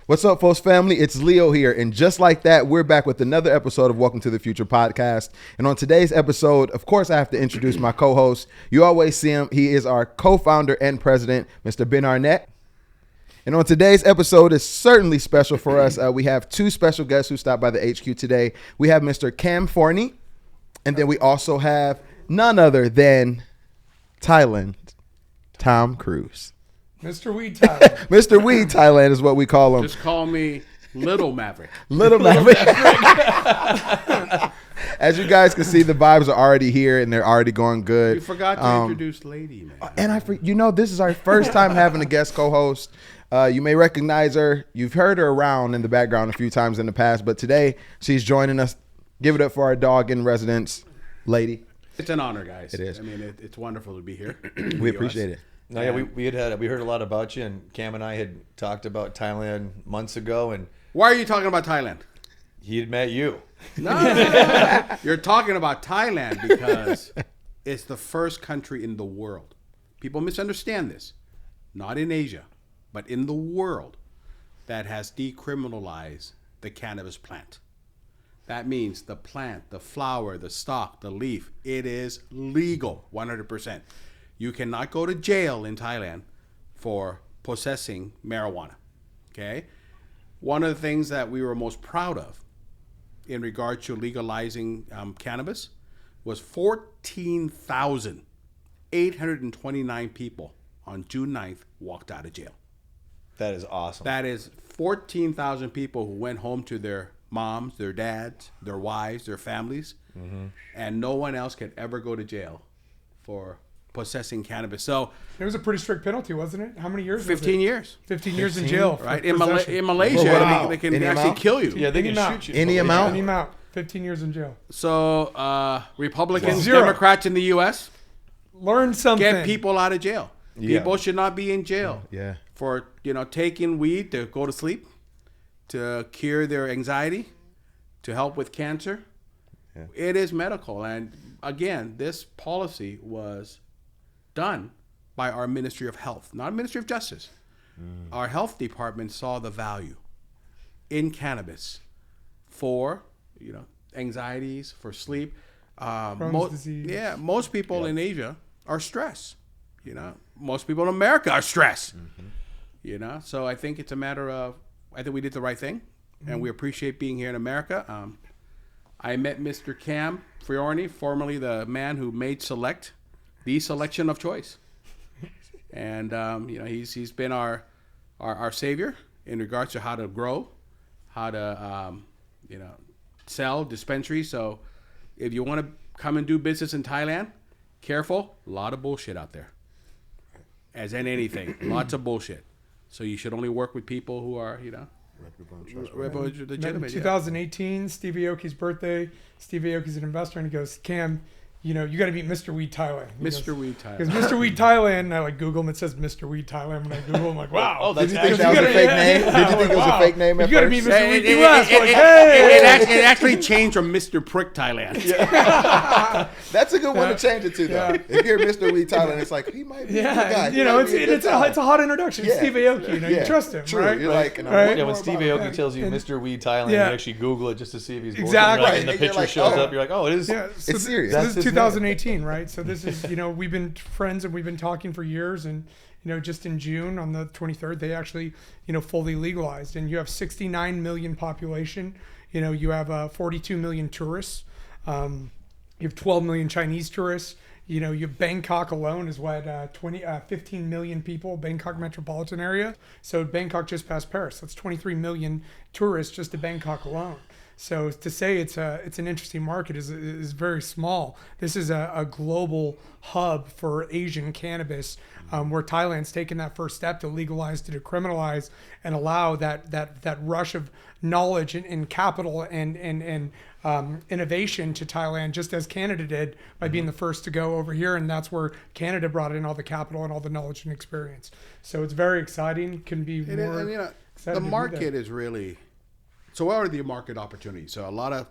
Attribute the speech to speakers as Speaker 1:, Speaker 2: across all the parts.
Speaker 1: What's up, Fohse family? It's Leo here. And just like that, we're back with another episode of Welcome to the Future podcast. And on today's episode, of course, I have to introduce my co-host. You always see him. He is our co-founder and president, Mr. Ben Arnett. And on today's episode is certainly special for us. We have two special guests who stopped by the HQ today. We have Mr. Cam Forni, and then we also have none other than Thailand, Tom Cruise.
Speaker 2: Mr. Weed Thailand.
Speaker 1: Mr. Weed Thailand is what we call him.
Speaker 3: Just call me Little Maverick.
Speaker 1: Little Maverick. As you guys can see, the vibes are already here and they're already going good.
Speaker 3: You forgot to introduce Lady, man.
Speaker 1: And this is our first time having a guest co-host. You may recognize her. You've heard her around in the background a few times in the past, but today she's joining us. Give it up for our dog in residence, Lady.
Speaker 3: It's an honor, guys.
Speaker 1: It is.
Speaker 3: I mean, it's wonderful to be here.
Speaker 1: We appreciate it.
Speaker 4: No, yeah, we heard a lot about you, and Cam and I had talked about Thailand months ago, and
Speaker 3: Why are you talking about Thailand?
Speaker 4: he had met you.
Speaker 3: No. You're talking about Thailand because it's the first country in the world. People misunderstand this. Not in Asia, but in the world that has decriminalized the cannabis plant. That means the plant, the flower, the stalk, the leaf, it is legal 100%. You cannot go to jail in Thailand for possessing marijuana. Okay? One of the things that we were most proud of in regard to legalizing cannabis was 14,829 people on June 9th walked out of jail.
Speaker 4: That is awesome.
Speaker 3: That is 14,000 people who went home to their moms, their dads, their wives, their families, and no one else could ever go to jail for possessing cannabis. So
Speaker 2: It was a pretty strict penalty, wasn't it? How many years?
Speaker 3: 15 years.
Speaker 2: 15 years in jail.
Speaker 3: Right?
Speaker 2: For
Speaker 3: In
Speaker 2: possession.
Speaker 3: Malaysia,
Speaker 1: Wow.
Speaker 3: they can
Speaker 1: Any
Speaker 3: actually
Speaker 1: amount?
Speaker 3: kill you.
Speaker 4: yeah, they
Speaker 2: Any
Speaker 4: can
Speaker 2: amount.
Speaker 4: shoot you.
Speaker 1: Any amount?
Speaker 2: Any amount. 15 years in jail.
Speaker 3: So Republicans,
Speaker 2: Zero.
Speaker 3: Democrats in the U.S.
Speaker 2: Learn something.
Speaker 3: get people out of jail.
Speaker 4: Yeah.
Speaker 3: People should not be in jail
Speaker 1: Yeah.
Speaker 3: for taking weed to go to sleep, to cure their anxiety, to help with cancer.
Speaker 1: Yeah.
Speaker 3: It is medical, and again, this policy was done by our Ministry of Health, not Ministry of Justice. Our health department saw the value in cannabis for anxieties, for sleep.
Speaker 2: Crohn's disease.
Speaker 3: Yeah, most people in Asia are stressed. Most people in America are stressed. So I think it's a matter of, I think we did the right thing, and we appreciate being here in America. I met Mr. Cam Forni, formerly the man who made Select the selection of choice, and he's been our savior in regards to how to grow, how to sell dispensaries. So if you want to come and do business in Thailand, careful, a lot of bullshit out there. As in anything, lots of bullshit. So you should only work with people who are, legitimate.
Speaker 2: 2018, Steve Aoki's birthday. Steve Aoki's an investor, and he goes, Cam, you got to meet Mr. Weed Thailand.
Speaker 3: Mr. Weed Thailand.
Speaker 2: Because Mr. Weed Thailand, and I Google him, it says Mr. Weed Thailand. When I Google, I'm like, wow.
Speaker 4: Oh, that's
Speaker 1: Did you think that was a fake name? Did you think it was a fake name at
Speaker 2: You got to
Speaker 1: first?
Speaker 2: meet Mr. Weed
Speaker 3: It
Speaker 2: US. Like, hey.
Speaker 3: actually changed from Mr. Prick Thailand.
Speaker 1: That's a good one to change it to, though.
Speaker 2: Yeah.
Speaker 1: If you're Mr. Weed Thailand, it's like, he might be a good guy. He might be a good
Speaker 2: it's a
Speaker 1: guy.
Speaker 2: hot introduction. It's
Speaker 1: Yeah.
Speaker 2: Steve Aoki. You
Speaker 1: Yeah.
Speaker 2: trust him,
Speaker 1: True.
Speaker 2: right?
Speaker 1: You're like,
Speaker 2: Right.
Speaker 1: what
Speaker 4: Yeah,
Speaker 1: more
Speaker 4: when Steve
Speaker 1: about
Speaker 4: Aoki
Speaker 1: him?
Speaker 4: tells you Mr. Weed Thailand,
Speaker 2: Yeah.
Speaker 4: you actually Google it just to see if he's working
Speaker 2: Exactly.
Speaker 4: right,
Speaker 1: Right,
Speaker 4: and the
Speaker 1: and you're
Speaker 4: picture
Speaker 1: like,
Speaker 4: shows
Speaker 1: oh.
Speaker 4: up. You're like, oh, it is.
Speaker 2: Yeah, so
Speaker 1: It's serious.
Speaker 2: This
Speaker 4: That's
Speaker 2: is
Speaker 4: his
Speaker 2: 2018, right? So this is, we've been friends and we've been talking for years, and just in June on the 23rd, they actually, fully legalized, and you have 69 million population. You have 42 million tourists. You have 12 million Chinese tourists. You have Bangkok alone is what 15 million people, Bangkok metropolitan area. So Bangkok just passed Paris. That's 23 million tourists just to Bangkok alone. So to say it's an interesting market is very small. This is a global hub for Asian cannabis, where Thailand's taken that first step to legalize, to decriminalize, and allow that rush of knowledge and capital and innovation to Thailand, just as Canada did by being the first to go over here, and that's where Canada brought in all the capital and all the knowledge and experience. So it's very exciting. Couldn't be more excited.
Speaker 3: The market is really. So what are the market opportunities? So a lot of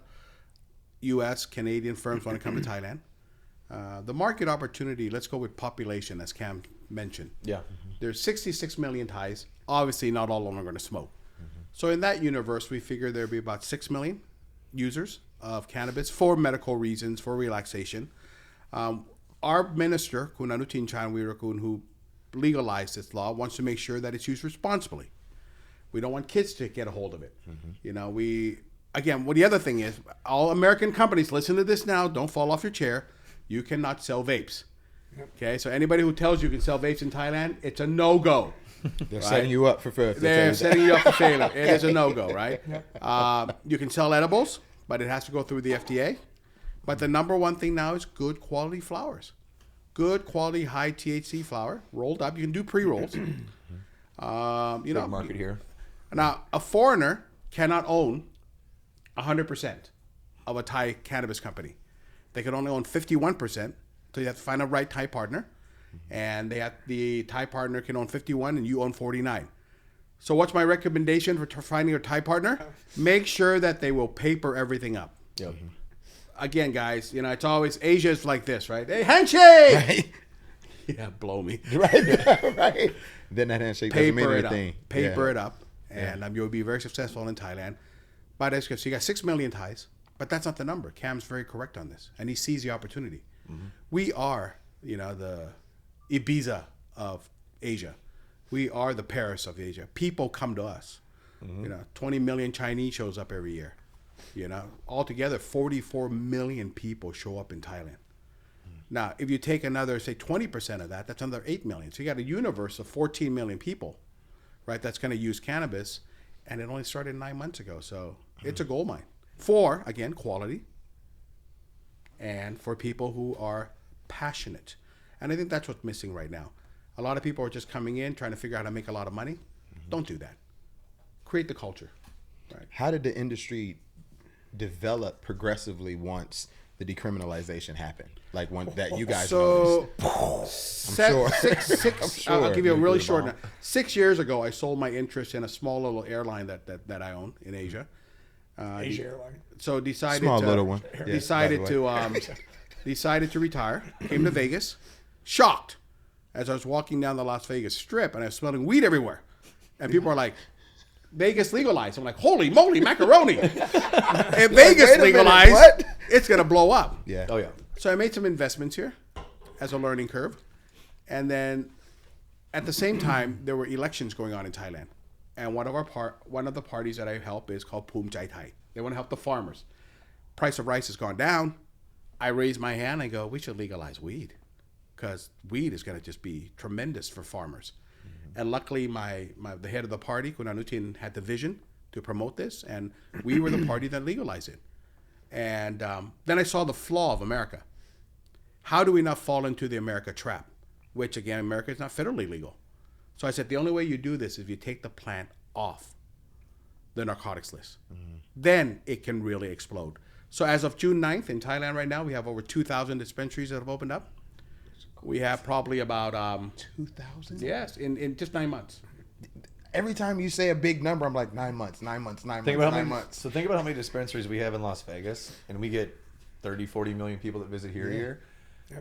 Speaker 3: U.S., Canadian firms want to come to Thailand. The market opportunity, let's go with population, as Cam mentioned.
Speaker 4: Yeah.
Speaker 3: There's 66 million Thais. Obviously, not all of them are going to smoke. So in that universe, we figure there'd be about 6 million users of cannabis for medical reasons, for relaxation. Our minister, Kun Anutin Chanwirakun, who legalized this law, wants to make sure that it's used responsibly. We don't want kids to get a hold of it. You know, the other thing is, all American companies, listen to this now, don't fall off your chair. You cannot sell vapes. Okay, so anybody who tells you can sell vapes in Thailand, it's a no-go.
Speaker 1: They're setting you up for failure.
Speaker 3: They're setting you up for failure. It is a no-go, right? You can sell edibles, but it has to go through the FDA. But the number one thing now is good quality flowers. Good quality high THC flower, rolled up. You can do pre-rolls.
Speaker 4: Big market here.
Speaker 3: Now, a foreigner cannot own 100% of a Thai cannabis company. They can only own 51%, so you have to find a right Thai partner. And the Thai partner can own 51 and you own 49. So what's my recommendation for finding a Thai partner? Make sure that they will paper everything up.
Speaker 4: Yep.
Speaker 3: Again, guys, you know, it's always, Asia's like this, right? Hey, handshake!
Speaker 1: Right.
Speaker 3: Yeah, blow me.
Speaker 1: Right. Then that handshake doesn't mean
Speaker 3: Paper it
Speaker 1: anything.
Speaker 3: up. Paper it up. And you'll be very successful in Thailand. But it's good. So you got 6 million Thais. But that's not the number. Cam's very correct on this. And he sees the opportunity. We are, you know, the Ibiza of Asia. We are the Paris of Asia. People come to us. You know, 20 million Chinese shows up every year. You know, altogether 44 million people show up in Thailand. Now, if you take another, say 20% of that, that's another 8 million. So you got a universe of 14 million people, right? That's going to use cannabis, and it only started 9 months ago. So it's a gold mine for, again, quality, and for people who are passionate. And I think that's what's missing right now. A lot of people are just coming in, trying to figure out how to make a lot of money. Don't do that. Create the culture. Right.
Speaker 1: How did the industry develop progressively once the decriminalization happened? Like one that you guys noticed.
Speaker 3: I'll give you a really short. 6 years ago, I sold my interest in a small little airline that I own in Asia.
Speaker 2: Asia Airline.
Speaker 3: So decided
Speaker 1: Small
Speaker 3: to,
Speaker 1: little one.
Speaker 3: Decided to retire. Came to Vegas. Shocked as I was walking down the Las Vegas Strip and I was smelling weed everywhere, and people are like, Vegas legalized. I'm like, holy moly, macaroni. If Vegas legalized, it's going to blow up.
Speaker 1: Yeah.
Speaker 4: Oh, yeah.
Speaker 3: So I made some investments here as a learning curve. And then at the same time, there were elections going on in Thailand. And one of the parties that I help is called Phum Chai Thai. They want to help the farmers. Price of rice has gone down. I raise my hand. I go, we should legalize weed because weed is going to just be tremendous for farmers. And luckily, the head of the party, Kun Anutin, had the vision to promote this, and we were the party that legalized it. And then I saw the flaw of America. How do we not fall into the America trap? Which, again, America is not federally legal. So I said, the only way you do this is if you take the plant off the narcotics list. Then it can really explode. So as of June 9th in Thailand right now, we have over 2,000 dispensaries that have opened up. We have probably about
Speaker 1: 2,000?
Speaker 3: Yes, in just 9 months.
Speaker 1: Every time you say a big number, I'm like 9 months, 9 months, 9
Speaker 4: Think
Speaker 1: months,
Speaker 4: about
Speaker 1: 9 months.
Speaker 4: So think about how many dispensaries we have in Las Vegas, and we get 30, 40 million people that visit here a year.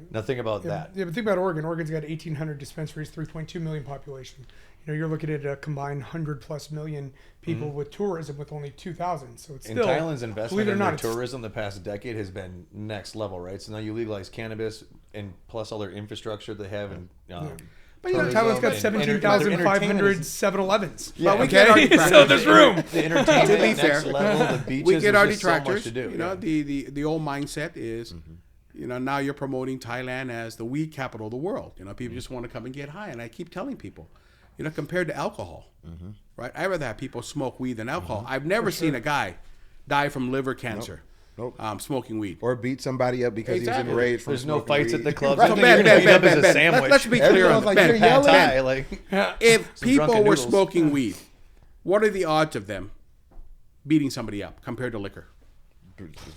Speaker 4: Now think about that.
Speaker 2: Yeah, but think about Oregon. Oregon's got 1,800 dispensaries, 3.2 million population. You know, you're looking at a combined 100+ million people with tourism with only 2,000. So it's
Speaker 4: And
Speaker 2: still,
Speaker 4: Thailand's investment in their
Speaker 2: it's-
Speaker 4: tourism the past decade has been next level, right? So now you legalize cannabis, and plus all their infrastructure they have, and
Speaker 3: But you know,
Speaker 2: Thailand's got
Speaker 4: and entertainment
Speaker 2: 17,500
Speaker 4: is-
Speaker 2: 7-Elevens.
Speaker 3: Well, we
Speaker 2: Okay?
Speaker 3: get our detractors.
Speaker 2: So there's room.
Speaker 4: The entertainment
Speaker 3: To be
Speaker 4: next
Speaker 3: fair,
Speaker 4: level, the beaches.
Speaker 3: we get
Speaker 4: there's
Speaker 3: our
Speaker 4: just so much
Speaker 3: detractors.
Speaker 4: to do.
Speaker 3: You know, the old mindset is, you know, now you're promoting Thailand as the weed capital of the world. You know, people just want to come and get high, and I keep telling people, you know, compared to alcohol, right? I'd rather have people smoke weed than alcohol. I've never seen a guy die from liver cancer.
Speaker 1: Nope.
Speaker 3: Smoking weed.
Speaker 1: Or beat somebody up because
Speaker 3: Exactly.
Speaker 1: he's enraged from
Speaker 4: There's no
Speaker 1: smoking
Speaker 4: fights
Speaker 1: weed.
Speaker 4: at the clubs.
Speaker 1: Right.
Speaker 4: So
Speaker 3: Ben,
Speaker 4: a sandwich.
Speaker 3: Let's be clear on
Speaker 1: Everyone's like,
Speaker 3: Ben,
Speaker 1: you're yelling.
Speaker 4: Thai, like
Speaker 3: If
Speaker 4: Some
Speaker 3: people
Speaker 4: drunken
Speaker 3: were
Speaker 4: noodles.
Speaker 3: smoking weed, what are the odds of them beating somebody up compared to liquor?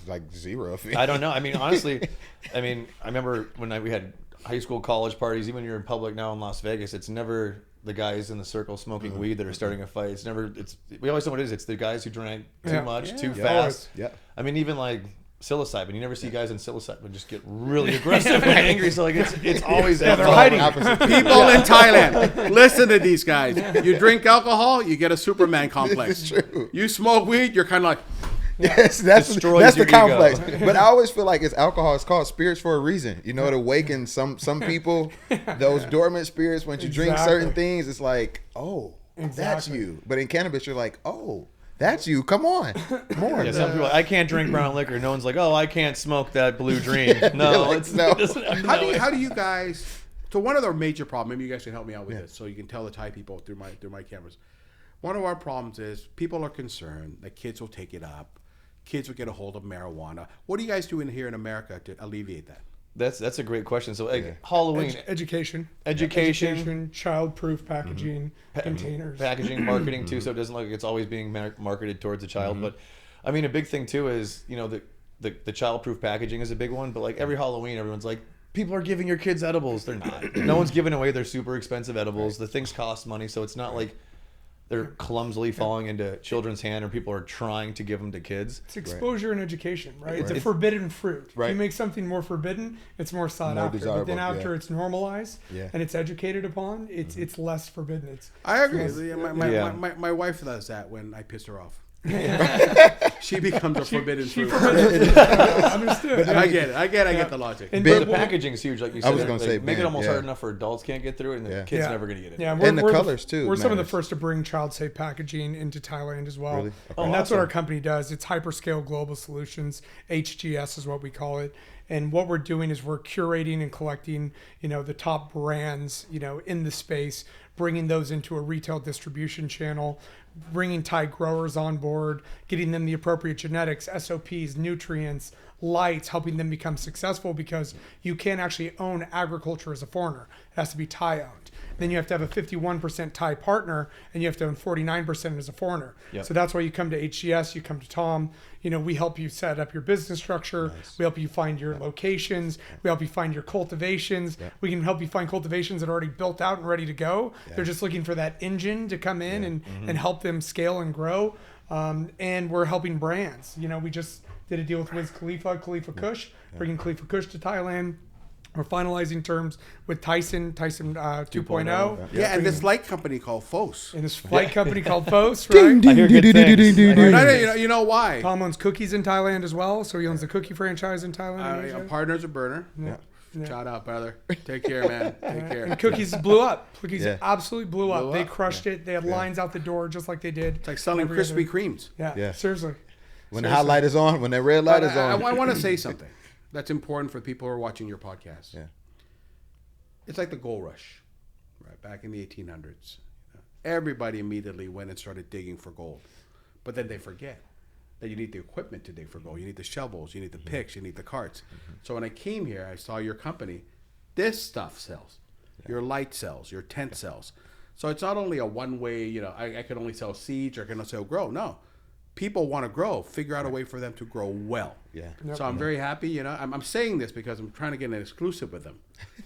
Speaker 1: Like zero.
Speaker 4: I don't know. I mean, honestly, I remember when we had high school, college parties. Even when you're in public now in Las Vegas, it's never the guys in the circle smoking weed that are starting a fight. It's never. We always know what it is. It's the guys who drank too much, too fast.
Speaker 1: Yeah.
Speaker 4: I mean, even like psilocybin. You never see guys in psilocybin just get really aggressive and angry. So like it's always
Speaker 2: they're
Speaker 4: alcohol.
Speaker 2: hiding.
Speaker 3: People in Thailand, listen to these guys. You drink alcohol, you get a Superman complex.
Speaker 1: It's true.
Speaker 3: You smoke weed, you're kind of like,
Speaker 1: Yes, that's
Speaker 4: Destroys
Speaker 1: the
Speaker 4: your
Speaker 1: complex.
Speaker 4: ego.
Speaker 1: But I always feel like it's alcohol. It's called spirits for a reason. You know, it awakens some people, those dormant spirits. Once you drink certain things, it's like, oh, that's
Speaker 2: Exactly.
Speaker 1: you. But in cannabis, you're like, oh, that's you. Come on, more.
Speaker 4: Yeah, some people are like, I can't drink brown liquor. No one's like, oh, I can't smoke that blue dream. No,
Speaker 1: like,
Speaker 4: it's
Speaker 1: no.
Speaker 4: it doesn't.
Speaker 3: how do you guys? So one of our major problems, maybe you guys can help me out with this, so you can tell the Thai people through my cameras. One of our problems is people are concerned that kids will take it up, kids will get a hold of marijuana. What do you guys do in here in America to alleviate that?
Speaker 4: That's a great question. So like, Halloween,
Speaker 2: Education, child-proof packaging, containers.
Speaker 4: packaging, marketing too, so it doesn't look like it's always being marketed towards a child. But I mean, a big thing too is, you know, the child-proof packaging is a big one. But like every Halloween, everyone's like, people are giving your kids edibles. They're not. No one's giving away their super expensive edibles. The things cost money, so it's not like they're clumsily falling into children's hand or people are trying to give them to kids.
Speaker 2: It's exposure and education, right? It's a
Speaker 1: Right.
Speaker 2: forbidden fruit.
Speaker 1: Right.
Speaker 2: If you make something more forbidden, it's more sought
Speaker 1: More
Speaker 2: after. But then
Speaker 1: desirable,
Speaker 2: after
Speaker 1: yeah.
Speaker 2: it's normalized
Speaker 1: Yeah.
Speaker 2: and it's educated upon, it's less forbidden. It's
Speaker 3: I agree.
Speaker 2: Yes.
Speaker 3: My wife does that when I piss her off. She becomes a forbidden fruit.
Speaker 2: understood.
Speaker 3: I get it. I get the logic.
Speaker 2: And
Speaker 4: But the
Speaker 2: but-
Speaker 4: packaging is huge, like you
Speaker 1: I
Speaker 4: said.
Speaker 1: was gonna
Speaker 4: like,
Speaker 1: say,
Speaker 4: make it
Speaker 1: man,
Speaker 4: almost
Speaker 1: yeah.
Speaker 4: hard enough for adults can't get through it, and the
Speaker 1: Yeah.
Speaker 4: kids
Speaker 2: Yeah.
Speaker 4: never gonna get it.
Speaker 2: Yeah,
Speaker 1: And the colors, too,
Speaker 2: We're some of the
Speaker 1: matters.
Speaker 2: first to bring child-safe packaging into Thailand as well.
Speaker 1: Really? Okay.
Speaker 2: And that's what
Speaker 4: awesome.
Speaker 2: our company does. It's Hyperscale Global Solutions. HGS is what we call it. And what we're doing is we're curating and collecting, you know, the top brands, you know, in the space, bringing those into a retail distribution channel, bringing Thai growers on board, getting them the appropriate genetics, SOPs, nutrients, lights, helping them become successful, because you can't actually own agriculture as a foreigner. It has to be Thai owned. Then you have to have a 51% Thai partner, and you have to own 49% as a foreigner.
Speaker 4: Yep.
Speaker 2: So that's why you come to HGS, you come to Tom. You know, we help you set up your business structure. We help you find your locations. We help you find your cultivations. We can help you find cultivations that are already built out and ready to go. They're just looking for that engine to come in and help them scale and grow. And we're helping brands. You know, we just did a deal with Wiz Khalifa, Kush, bringing Khalifa Kush to Thailand. We're finalizing terms with Tyson 2.0.
Speaker 3: Yeah, and this light company called Fohse.
Speaker 2: And this flight company called Fohse, right?
Speaker 4: I hear good things.
Speaker 3: You know why?
Speaker 2: Tom owns cookies in Thailand as well, so he owns the cookie franchise in Thailand. and Asia.
Speaker 3: Partners a burner.
Speaker 2: Yeah.
Speaker 3: Shout out, brother. Take care, man. Take care.
Speaker 2: And cookies blew up. Cookies
Speaker 1: Yeah.
Speaker 2: absolutely blew up.
Speaker 3: Blew
Speaker 2: They
Speaker 3: up.
Speaker 2: crushed it. They had lines out the door just like they did.
Speaker 3: It's like selling
Speaker 2: every
Speaker 3: Krispy
Speaker 2: other-
Speaker 3: Kremes.
Speaker 2: Yeah,
Speaker 1: Yeah.
Speaker 2: seriously.
Speaker 1: When the hot light is on, when that red light
Speaker 3: But
Speaker 1: is on.
Speaker 3: I want to say something that's important for people who are watching your podcast.
Speaker 1: Yeah.
Speaker 3: It's like the gold rush, right? Back in the 1800s. Everybody immediately went and started digging for gold. But then they forget that you need the equipment to dig for gold. You need the shovels, you need the picks, you need the carts. So when I came here, I saw your company. This stuff sells. Your light sells, your tent sells. So it's not only a one-way, you know, I can only sell seeds or I can only sell grow. No. People want to grow. Figure out a way for them to grow well.
Speaker 1: Yeah.
Speaker 3: So I'm very happy. You know, I'm saying this because I'm trying to get an exclusive with them.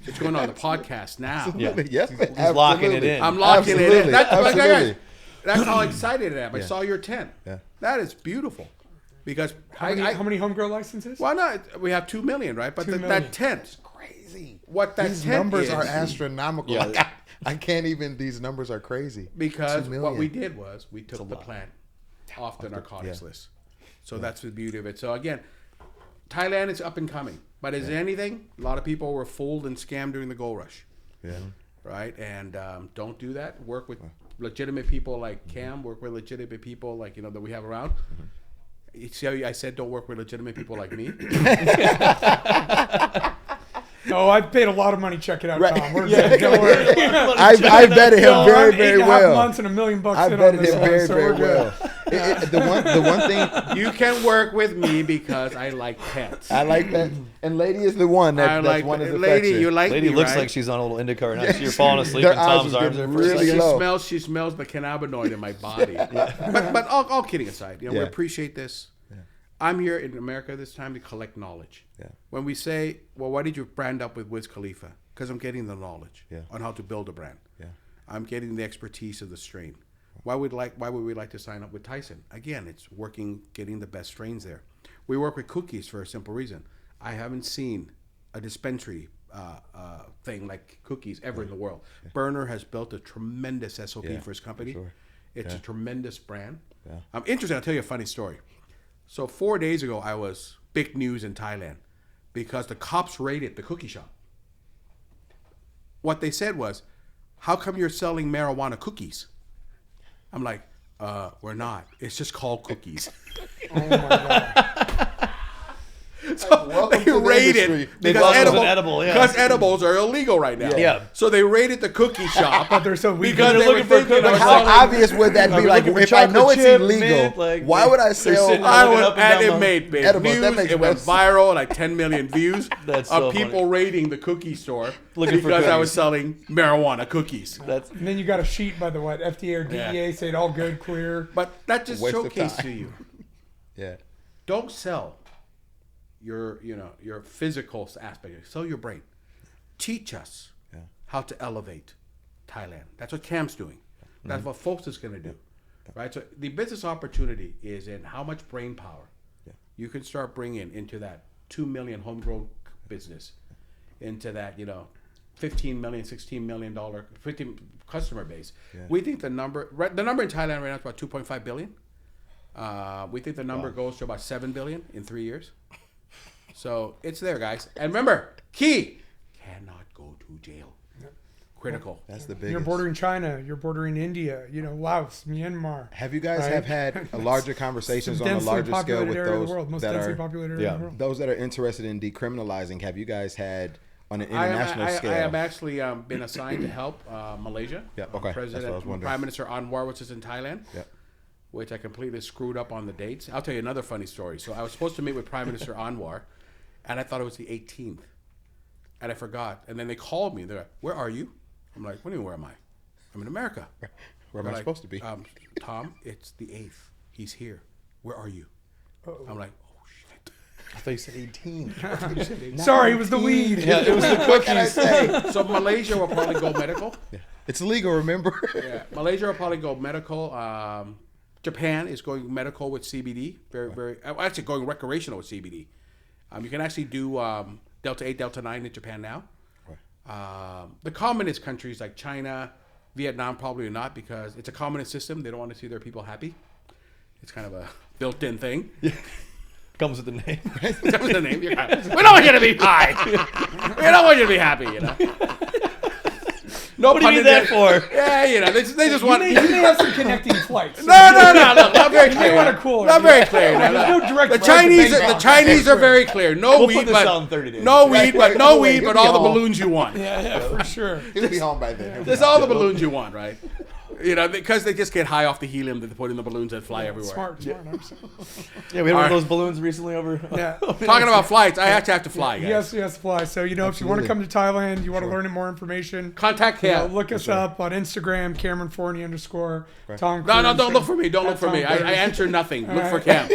Speaker 3: It's going on the podcast now.
Speaker 4: Yeah.
Speaker 1: Yes,
Speaker 4: He's locking it in.
Speaker 3: I'm locking it
Speaker 1: Absolutely.
Speaker 3: in.
Speaker 1: Absolutely.
Speaker 3: That's how excited I am. I
Speaker 1: Yeah.
Speaker 3: saw your tent.
Speaker 1: Yeah.
Speaker 3: That is beautiful. Because
Speaker 2: How many home grow licenses?
Speaker 3: why not? We have 2 million, right? But
Speaker 2: 2 million.
Speaker 3: that tent,
Speaker 1: Crazy.
Speaker 3: what that
Speaker 1: These
Speaker 3: tent
Speaker 1: numbers
Speaker 3: is,
Speaker 1: are astronomical.
Speaker 4: Yeah.
Speaker 1: Like, I can't even. These numbers are crazy. 2
Speaker 3: because
Speaker 1: million.
Speaker 3: what we did was we took the plant off the narcotics list. So that's the beauty of it. So again, Thailand is up and coming. But is there anything? A lot of people were fooled and scammed during the gold rush.
Speaker 1: Yeah.
Speaker 3: Right? And don't do that. Work with legitimate people like Cam. Work with legitimate people like, you know, that we have around. You see how I said don't work with legitimate people like me?
Speaker 2: Oh, I've paid a lot of money. Check it out,
Speaker 1: Right.
Speaker 2: Tom. We're good. Don't worry.
Speaker 1: I vetted him
Speaker 2: No,
Speaker 1: very,
Speaker 2: I'm
Speaker 1: very
Speaker 2: 8.5
Speaker 1: well.
Speaker 2: months and $1 million
Speaker 1: I
Speaker 2: in on
Speaker 1: vetted
Speaker 2: this
Speaker 1: him
Speaker 2: one,
Speaker 1: very,
Speaker 2: so
Speaker 1: very
Speaker 2: we're good.
Speaker 1: well. The one thing
Speaker 3: You can work with me because I like pets.
Speaker 1: I like that, and Lady is the one
Speaker 3: I
Speaker 1: that
Speaker 3: like
Speaker 1: that's one his
Speaker 3: lady.
Speaker 1: affection.
Speaker 3: You like
Speaker 4: Lady
Speaker 3: me,
Speaker 4: looks
Speaker 3: right?
Speaker 4: like she's on a little IndyCar now. You're falling asleep
Speaker 1: Their
Speaker 4: in
Speaker 1: eyes
Speaker 4: Tom's
Speaker 1: was
Speaker 4: arms
Speaker 1: getting
Speaker 4: there for a
Speaker 1: really
Speaker 4: second.
Speaker 3: She smells the cannabinoid in my body. But all kidding aside, you know, we
Speaker 1: Yeah.
Speaker 3: appreciate this. I'm here in America this time to collect knowledge.
Speaker 1: Yeah.
Speaker 3: When we say, well, why did you brand up with Wiz Khalifa? Because I'm getting the knowledge on how to build a brand.
Speaker 1: Yeah.
Speaker 3: I'm getting the expertise of the strain. Why would we like to sign up with Tyson? Again, it's working, getting the best strains there. We work with cookies for a simple reason. I haven't seen a dispensary thing like cookies ever in the world. Berner has built a tremendous SOP for his company.
Speaker 1: Sure.
Speaker 3: It's a tremendous brand.
Speaker 1: Yeah.
Speaker 3: I'm interested. I'll tell you a funny story. So 4 days ago, I was big news in Thailand because the cops raided the cookie shop. What they said was, how come you're selling marijuana cookies? I'm like, we're not. It's just called cookies.
Speaker 2: Oh my God.
Speaker 3: So they raided because edibles are illegal right now.
Speaker 4: Yeah.
Speaker 3: So they raided the cookie shop.
Speaker 2: But they're so weak.
Speaker 3: because
Speaker 4: They're
Speaker 3: they were
Speaker 4: looking for
Speaker 3: thinking
Speaker 4: cookies.
Speaker 3: of
Speaker 1: How
Speaker 3: selling-
Speaker 1: obvious would that
Speaker 4: Are
Speaker 1: be?
Speaker 4: we
Speaker 1: Like,
Speaker 4: looking for
Speaker 1: if I know
Speaker 4: chocolate
Speaker 1: it's
Speaker 4: chip,
Speaker 1: illegal,
Speaker 4: mint, like,
Speaker 1: why would I
Speaker 4: they're
Speaker 1: sell?
Speaker 4: sitting
Speaker 3: I
Speaker 4: looking
Speaker 3: would,
Speaker 4: up and
Speaker 3: and
Speaker 4: down
Speaker 3: it made big
Speaker 1: edibles. That
Speaker 3: news.
Speaker 1: makes
Speaker 3: It went
Speaker 1: no
Speaker 3: viral, like 10 million views
Speaker 4: That's
Speaker 3: of
Speaker 4: so
Speaker 3: people
Speaker 4: funny.
Speaker 3: raiding the cookie store
Speaker 4: Looking for
Speaker 3: because I
Speaker 4: cookies.
Speaker 3: was selling marijuana cookies.
Speaker 4: That's
Speaker 2: And then you got a sheet by the what? FDA or DEA saying all good, clear.
Speaker 3: But that just
Speaker 1: Waste of
Speaker 3: showcased
Speaker 1: time.
Speaker 3: to you.
Speaker 1: Yeah.
Speaker 3: Don't sell your physical aspect. Sell your brain. Teach us how to elevate Thailand. That's what Cam's doing. That's what Fohse is going to do. Right? So the business opportunity is in how much brain power you can start bringing into that 2 million homegrown business, into that, 15 million, $16 million, 15 customer base. We think the number in Thailand right now is about 2.5 billion. We think the number goes to about 7 billion in 3 years. So it's there, guys. And remember, key, cannot go to jail. Critical.
Speaker 1: That's the biggest.
Speaker 2: You're bordering China. You're bordering India.
Speaker 1: Have
Speaker 2: Laos, Myanmar.
Speaker 1: you guys
Speaker 2: Right.
Speaker 1: have had a larger conversations on a
Speaker 2: Densely
Speaker 1: larger scale
Speaker 2: populated
Speaker 1: with
Speaker 2: area of
Speaker 1: those
Speaker 2: the world. Most
Speaker 1: that
Speaker 2: densely
Speaker 1: are
Speaker 2: populated area of the world.
Speaker 1: those that are interested in decriminalizing? Have you guys had on an
Speaker 3: I
Speaker 1: international scale?
Speaker 3: have actually been assigned to help Malaysia.
Speaker 1: Yeah, okay. That's what I
Speaker 3: President,
Speaker 1: was wondering.
Speaker 3: Prime Minister Anwar, which is in Thailand.
Speaker 1: Yeah.
Speaker 3: Which I completely screwed up on the dates. I'll tell you another funny story. So I was supposed to meet with Prime Minister Anwar, and I thought it was the 18th, and I forgot. And then they called me. They're like, "Where are you?" I'm like, "What do you mean, where am I? I'm in America."
Speaker 1: Where am I
Speaker 3: They're
Speaker 1: supposed to be?
Speaker 3: Tom, it's the 8th. He's here. Where are you? I'm like, "Oh shit."
Speaker 1: I thought you said 18.
Speaker 2: Sorry, it was the weed.
Speaker 4: yeah, it was the
Speaker 1: What can I
Speaker 4: cookies.
Speaker 1: say?
Speaker 3: So Malaysia will probably go medical.
Speaker 1: It's legal, remember?
Speaker 3: Yeah, Malaysia will probably go medical. Japan is going medical with CBD. Actually going recreational with CBD. You can actually do Delta 8, Delta 9 in Japan now. The communist countries like China, Vietnam probably not, because it's a communist system. They don't want to see their people happy. It's kind of a built-in thing.
Speaker 4: Comes with the name.
Speaker 3: That was the name. We don't want you to be high. We don't want you to be happy. No,
Speaker 4: What do you need that for?
Speaker 3: Yeah, they just want.
Speaker 2: You may have some connecting flights.
Speaker 3: No. Look, not very clear.
Speaker 2: want to cool it.
Speaker 3: Not very clear.
Speaker 2: There's no direct
Speaker 3: The
Speaker 2: flight to
Speaker 3: Chinese,
Speaker 2: Bangkok.
Speaker 3: the Chinese are very clear. No
Speaker 4: We'll
Speaker 3: weed,
Speaker 4: put this
Speaker 3: but
Speaker 4: out in 30 days.
Speaker 3: no weed, but no
Speaker 1: Wait,
Speaker 3: weed,
Speaker 1: he'll
Speaker 3: but
Speaker 1: be
Speaker 3: all the
Speaker 1: home.
Speaker 3: balloons you want.
Speaker 2: Yeah, for sure.
Speaker 1: He'll be home by then.
Speaker 3: There's all the balloons you want, right? Because they just get high off the helium that they put in the balloons that fly everywhere.
Speaker 2: Smart.
Speaker 4: Yeah, we had one of those balloons recently over.
Speaker 2: Yeah.
Speaker 3: Talking about flights, I actually have to fly, guys.
Speaker 2: Yes, fly. So, if you want to
Speaker 1: Absolutely.
Speaker 2: come to Thailand, you want to learn more information,
Speaker 3: Contact Cam.
Speaker 2: look us up on Instagram, Cameron Forni _ Tom
Speaker 3: No,
Speaker 2: Cruise.
Speaker 3: don't look for me. Don't look for me.
Speaker 2: Tom
Speaker 3: I answer nothing. Look for Cam.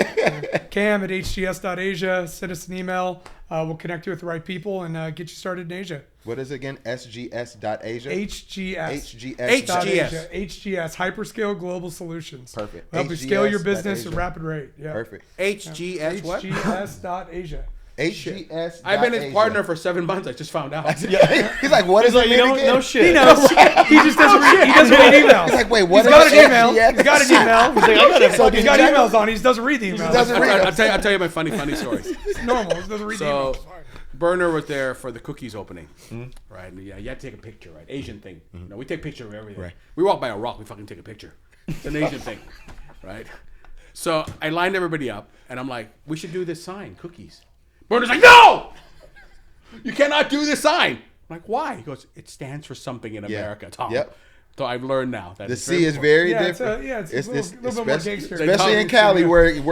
Speaker 2: Cam at hgs.asia. Send us an email. We'll connect you with the right people and get you started in Asia.
Speaker 1: What is it again? SGS.Asia?
Speaker 2: HGS.
Speaker 3: HGS.
Speaker 2: HGS. Hyperscale Global Solutions.
Speaker 1: Perfect.
Speaker 2: Help you scale your business
Speaker 1: HGS.Asia.
Speaker 2: at a rapid rate. Yeah.
Speaker 1: Perfect.
Speaker 3: HGS what?
Speaker 2: HGS.Asia.
Speaker 1: HGS.
Speaker 3: I've been his partner for 7 months. I just found out.
Speaker 1: Yeah. He's like, what is
Speaker 4: He's like,
Speaker 1: it?
Speaker 4: you know,
Speaker 1: again?
Speaker 4: no shit.
Speaker 2: He knows. He just doesn't read. He doesn't read emails.
Speaker 1: He's like, wait, what
Speaker 2: He's got
Speaker 1: is
Speaker 2: an email.
Speaker 1: HGS?
Speaker 2: He's got an email.
Speaker 4: He's like, I gotta
Speaker 1: So
Speaker 4: fucking
Speaker 2: He's got emails on. He just doesn't read the emails.
Speaker 1: doesn't read
Speaker 3: I'll tell you my funny story.
Speaker 2: It's normal. He doesn't read the
Speaker 3: So,
Speaker 2: emails.
Speaker 3: Burner was there for the cookies opening, right? And yeah, you have to take a picture, right? Asian thing. We take picture of everything.
Speaker 1: Right.
Speaker 3: We walk by a rock, we fucking take a picture. It's an Asian thing, right? So I lined everybody up, and I'm like, we should do this sign, cookies. Burner's like, no! You cannot do this sign. I'm like, why? He goes, it stands for something in America, Tom.
Speaker 1: Yep.
Speaker 3: So I've learned now that
Speaker 1: The
Speaker 3: it's
Speaker 1: C is very
Speaker 2: Yeah,
Speaker 1: different.
Speaker 2: it's a little bit more gangster.
Speaker 1: Especially in Cali, where he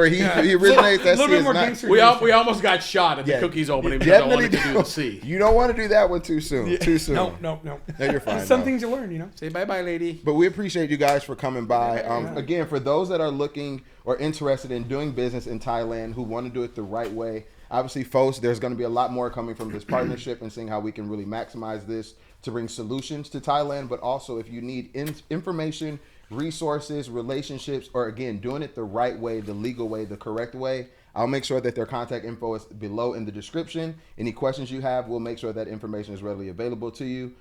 Speaker 1: originates. That
Speaker 2: A little
Speaker 1: C
Speaker 2: bit
Speaker 1: is
Speaker 2: more
Speaker 1: not.
Speaker 2: gangster.
Speaker 3: We almost got shot at the
Speaker 1: Yeah.
Speaker 3: cookies opening because I
Speaker 1: Definitely
Speaker 3: wanted to do the C.
Speaker 1: You don't want to do that one too soon. Too soon.
Speaker 2: No.
Speaker 1: No, you're fine.
Speaker 2: Some
Speaker 1: though.
Speaker 2: things you learn,
Speaker 3: Say bye-bye, lady.
Speaker 1: But we appreciate you guys for coming by. Again, for those that are looking or interested in doing business in Thailand who want to do it the right way, obviously, Fohse, there's going to be a lot more coming from this partnership and seeing how we can really maximize this to bring solutions to Thailand. But also, if you need information, resources, relationships, or again, doing it the right way, the legal way, the correct way, I'll make sure that their contact info is below in the description. Any questions you have, we'll make sure that information is readily available to you.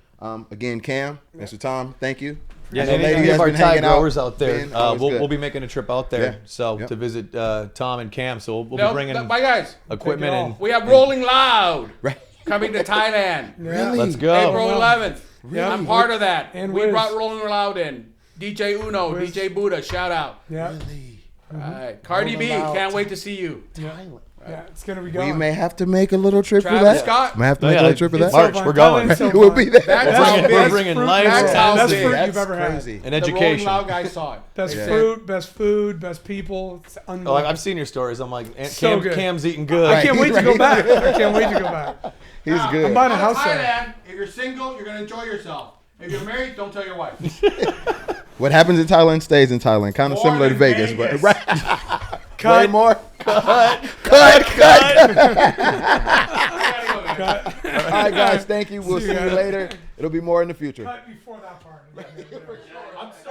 Speaker 1: Again, Cam, Mr. Tom, thank you.
Speaker 4: Yeah,
Speaker 1: I know
Speaker 4: and
Speaker 1: Lady
Speaker 4: any
Speaker 1: has
Speaker 4: of our
Speaker 1: been
Speaker 4: Thai
Speaker 1: hanging out.
Speaker 4: growers out there,
Speaker 1: Been always good.
Speaker 4: we'll be making a trip out there.
Speaker 1: Yeah.
Speaker 4: So
Speaker 1: Yep.
Speaker 4: to visit Tom and Cam. So we'll
Speaker 3: No,
Speaker 4: be bringing
Speaker 3: bye guys.
Speaker 4: equipment
Speaker 2: Take it
Speaker 4: and
Speaker 2: off.
Speaker 3: We have Rolling Loud
Speaker 1: Right.
Speaker 3: coming to Thailand.
Speaker 2: Really?
Speaker 4: let's go.
Speaker 3: April 11th.
Speaker 2: Yeah.
Speaker 3: I'm part of that.
Speaker 2: And
Speaker 3: we
Speaker 2: Wiz.
Speaker 3: brought Rolling Loud in. DJ Uno,
Speaker 2: Wiz.
Speaker 3: DJ Buddha, shout out.
Speaker 2: Yeah.
Speaker 3: All right. Cardi B,
Speaker 2: Rolling Loud.
Speaker 3: can't wait to see you.
Speaker 2: Yeah, it's gonna be
Speaker 1: We
Speaker 2: going.
Speaker 1: may have to make a little trip for
Speaker 3: Travis
Speaker 1: that.
Speaker 3: Scott.
Speaker 1: May have to
Speaker 4: Oh,
Speaker 1: make
Speaker 4: yeah,
Speaker 1: a little trip for that.
Speaker 2: it's
Speaker 4: March,
Speaker 2: so
Speaker 4: we're
Speaker 2: fun.
Speaker 4: going.
Speaker 2: So
Speaker 1: We'll
Speaker 2: fun.
Speaker 1: be there.
Speaker 3: That's how
Speaker 4: We're
Speaker 3: big.
Speaker 4: bringing
Speaker 2: fruit.
Speaker 4: lights,
Speaker 3: That's how
Speaker 2: Best
Speaker 3: big.
Speaker 2: fruit
Speaker 1: That's
Speaker 2: you've ever had.
Speaker 1: crazy.
Speaker 4: and
Speaker 3: The Rolling
Speaker 4: education.
Speaker 3: Loud guy saw it.
Speaker 2: Best
Speaker 1: Yeah.
Speaker 2: fruit, best food, best people. It's
Speaker 4: Oh,
Speaker 2: unbelievable.
Speaker 4: I've seen your stories. I'm like,
Speaker 2: So good.
Speaker 4: Cam's eating good.
Speaker 2: I can't wait to go back. I can't wait to go back.
Speaker 1: He's
Speaker 3: Now,
Speaker 1: good.
Speaker 2: I'm buying a
Speaker 3: Go to
Speaker 2: house there.
Speaker 3: Thailand. If you're single, you're gonna enjoy yourself. If you're married, don't tell your wife.
Speaker 1: What happens in Thailand stays in Thailand. Kind of
Speaker 3: More
Speaker 1: similar to
Speaker 3: than
Speaker 1: Vegas,
Speaker 3: Vegas.
Speaker 1: but way
Speaker 2: Cut.
Speaker 1: more.
Speaker 3: I gotta go, man.
Speaker 1: All right, guys. Thank you. We'll
Speaker 2: See
Speaker 1: see
Speaker 2: you
Speaker 1: you
Speaker 2: guys.
Speaker 1: later. It'll be more in the future.
Speaker 2: Cut before that part.
Speaker 3: I'm so